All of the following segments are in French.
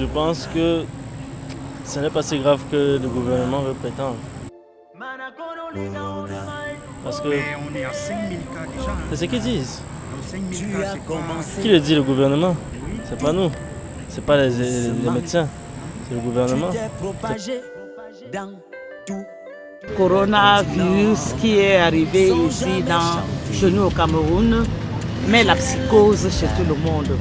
Je pense que ce n'est pas si grave que le gouvernement veut prétendre. Parce que Mais on est à 5000 cas déjà. c'est ce qu'ils disent. Donc 5000 cas, c'est pas... Qui le dit, le gouvernement? C'est pas nous. C'est pas les médecins. C'est le gouvernement. Coronavirus qui est arrivé ici chez nous au Cameroun, met la psychose chez tout le monde.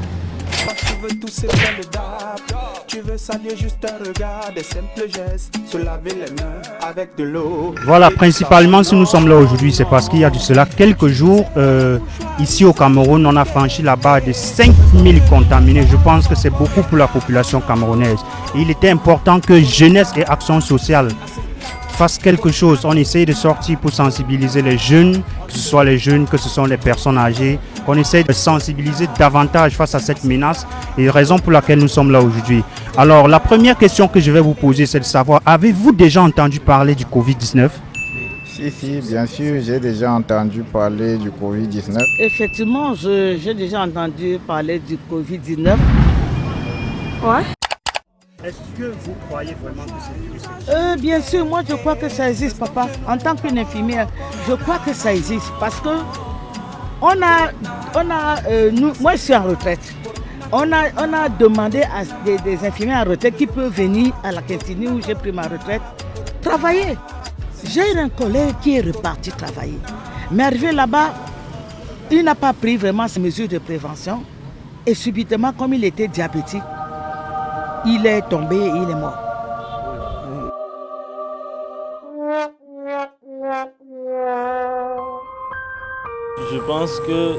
Tu veux tousser plein de dab, tu veux saluer juste un regard, des simples gestes, se laver les mains avec de l'eau. Voilà, principalement si nous sommes là aujourd'hui, c'est parce qu'il y a de cela quelques jours, ici au Cameroun, on a franchi la barre de 5000 contaminés. Je pense que c'est beaucoup pour la population camerounaise. Et il était important que jeunesse et action sociale fassent quelque chose. On essaye de sortir pour sensibiliser les jeunes, que ce soit les jeunes, que ce soit les personnes âgées. On essaye de sensibiliser davantage face à cette menace et raison pour laquelle nous sommes là aujourd'hui. Alors, la première question que je vais vous poser, c'est de savoir, avez-vous déjà entendu parler du Covid-19? Si, bien sûr, j'ai déjà entendu parler du Covid-19. Effectivement, j'ai déjà entendu parler du Covid-19. Ouais. Est-ce que vous croyez vraiment que ce virus existe? Bien sûr, moi je crois que ça existe, papa. En tant qu'une infirmière, je crois que ça existe parce que moi je suis en retraite. On a demandé à des infirmières en retraite qui peuvent venir à la cantine où j'ai pris ma retraite travailler. J'ai un collègue qui est reparti travailler. Mais arrivé là-bas, il n'a pas pris vraiment ses mesures de prévention. Et subitement, comme il était diabétique, il est tombé et il est mort. Je pense que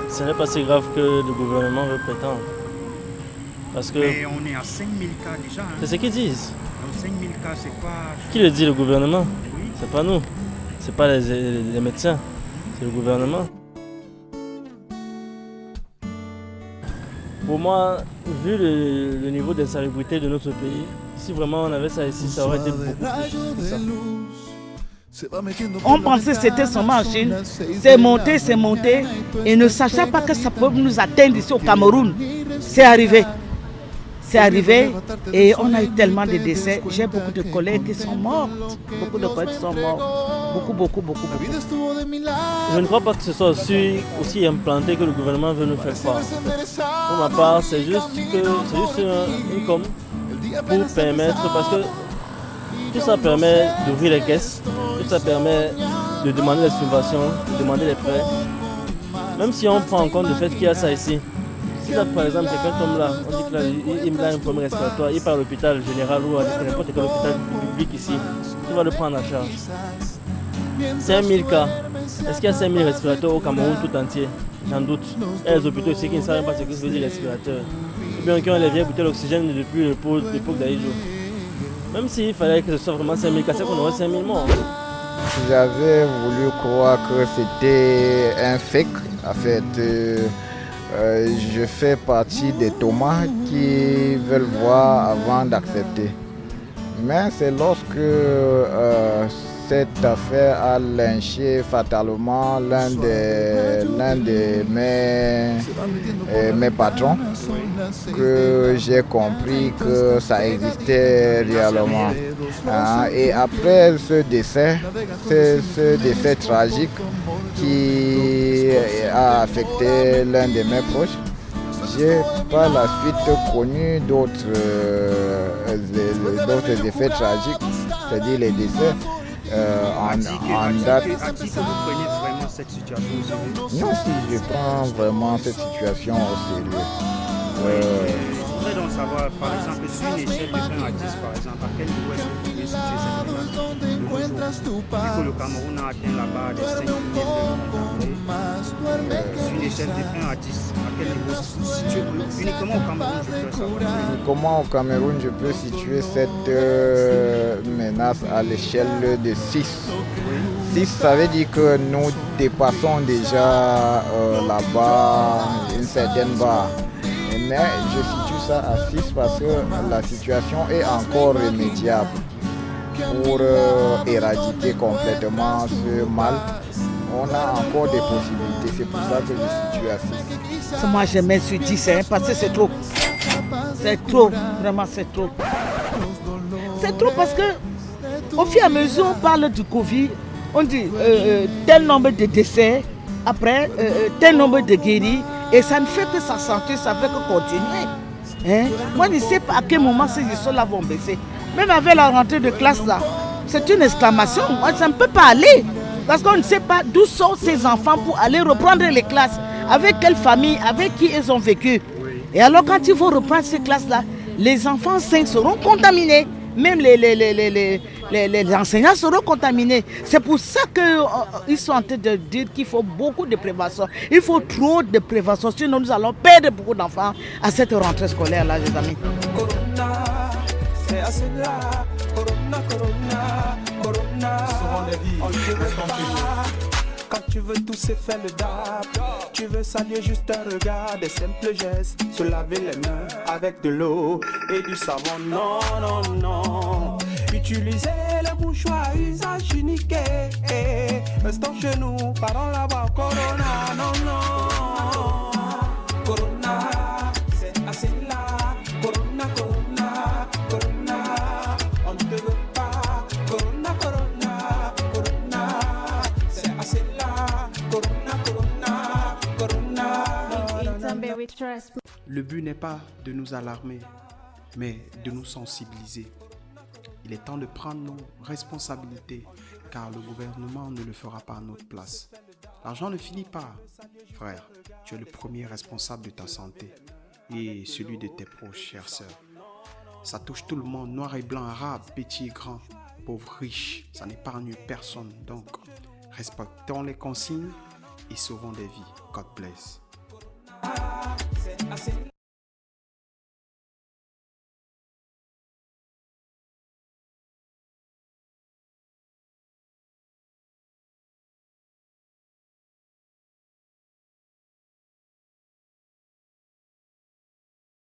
ce n'est pas si grave que le gouvernement veut prétendre. Parce que Mais on est à 5000 cas déjà. c'est ce qu'ils disent. Donc 5000 cas, c'est quoi? Qui le dit, le gouvernement? C'est pas nous. C'est pas les médecins. C'est le gouvernement. Pour moi, vu le niveau d'insalubrité de notre pays, si vraiment on avait ça ici, ça aurait été beaucoup plus que ça. On pensait que c'était seulement en Chine. C'est monté. Et ne sachant pas que ça peut nous atteindre ici au Cameroun. C'est arrivé. Et on a eu tellement de décès. J'ai beaucoup de collègues qui sont morts. Beaucoup. Je ne crois pas que ce soit aussi implanté que le gouvernement veut nous faire croire. Pour ma part, c'est juste une com pour permettre, parce que tout ça permet d'ouvrir les caisses, tout ça permet de demander les subventions, de demander les prêts. Même si on prend en compte le fait qu'il y a ça ici. Si là, par exemple, quelqu'un tombe là, on dit qu'il a un problème respiratoire, il part à l'hôpital général ou à n'importe quel hôpital public ici, qui va le prendre en charge. 5000 cas. Est-ce qu'il y a 5000 respirateurs au Cameroun tout entier? J'en doute. Il y a les hôpitaux ici qui ne savent pas ce que veut dire respirateur. Ou bien qui ont les vieilles bouteilles d'oxygène depuis l'époque d'Aïdjo. Même s'il fallait que ce soit vraiment 5000 cas, c'est qu'on aurait 5000 morts. J'avais voulu croire que c'était un fake. En fait, je fais partie des Thomas qui veulent voir avant d'accepter. Mais c'est lorsque cette affaire a lynché fatalement l'un de mes patrons que j'ai compris que ça existait réellement. Et après ce décès tragique qui a affecté l'un de mes proches, j'ai par la suite connu d'autres effets tragiques, c'est-à-dire les décès. En date. Est-ce que vous prenez vraiment cette situation au sérieux? Non, si je prends vraiment cette situation au sérieux. Je voudrais donc savoir, par exemple, sur une échelle de 1 à 10, par exemple, à quel niveau est-ce que vous pouvez situer cette menace de nos jours? Vu que le Cameroun a atteint la barre des 5000 contaminés, sur une échelle de 1 à 10, à quel niveau vous situez uniquement au Cameroun, je peux savoir? Comment au Cameroun je peux situer cette menace à l'échelle de 6? 6, ça veut dire que nous dépassons déjà là-bas une certaine barre. Mais je situe ça à 6 parce que la situation est encore remédiable. Pour éradiquer complètement ce mal, on a encore des possibilités. C'est pour ça que je situe à 6. Moi je mets sur 10 parce que c'est trop. C'est trop, vraiment c'est trop. C'est trop parce que au fur et à mesure on parle du Covid, on dit tel nombre de décès, après tel nombre de guéris, et ça ne fait que sa santé, ça fait que continuer. Hein? Moi je ne sais pas à quel moment ces histoires-là vont baisser. Même avec la rentrée de classe là, c'est une exclamation. Moi ça ne peut pas aller. Parce qu'on ne sait pas d'où sortent ces enfants pour aller reprendre les classes. Avec quelle famille, avec qui ils ont vécu. Et alors quand il faut reprendre ces classes-là, les enfants sains seront contaminés. Même les enseignants seront contaminés. C'est pour ça qu'ils sont en train de dire qu'il faut beaucoup de prévention. Il faut trop de prévention, sinon nous allons perdre beaucoup d'enfants à cette rentrée scolaire-là, les amis. Corona, c'est assez là. Corona, corona, corona. On te veut pas. Quand tu veux tousser, fais le dab. Tu veux saluer juste un regard, des simples gestes. Se laver les mains avec de l'eau et du savon. Non, non, non. Utiliser le mouchoir à usage unique. Restons chez nous, parons là-bas. Corona, non, non. Corona, c'est assez là. Corona, corona, corona. On ne te veut pas. Corona, corona, corona. C'est assez là. Corona, corona, corona. Le but n'est pas de nous alarmer, mais de nous sensibiliser. Il est temps de prendre nos responsabilités, car le gouvernement ne le fera pas à notre place. L'argent ne finit pas. Frère, tu es le premier responsable de ta santé et celui de tes proches, chères sœurs. Ça touche tout le monde, noir et blanc, arabe, petit et grand, pauvre, riche. Ça n'épargne personne. Donc, respectons les consignes et sauvons des vies. God bless.